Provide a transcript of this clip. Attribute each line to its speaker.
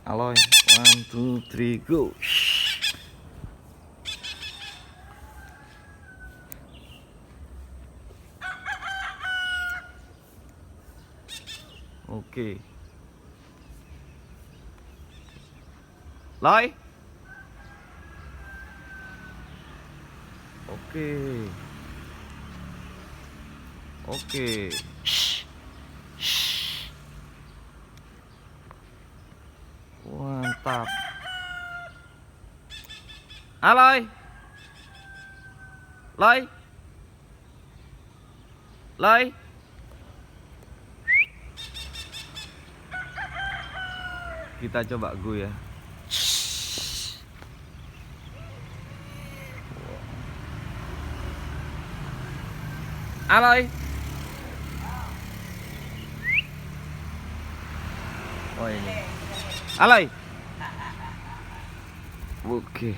Speaker 1: Aloy, 1, 2, 3, go. Oke. Loy. Oke. Oke. Mantap. Aloy. Loy. Loy. Kita coba go ya. Aloy. Oh ini. Aloy. Oke.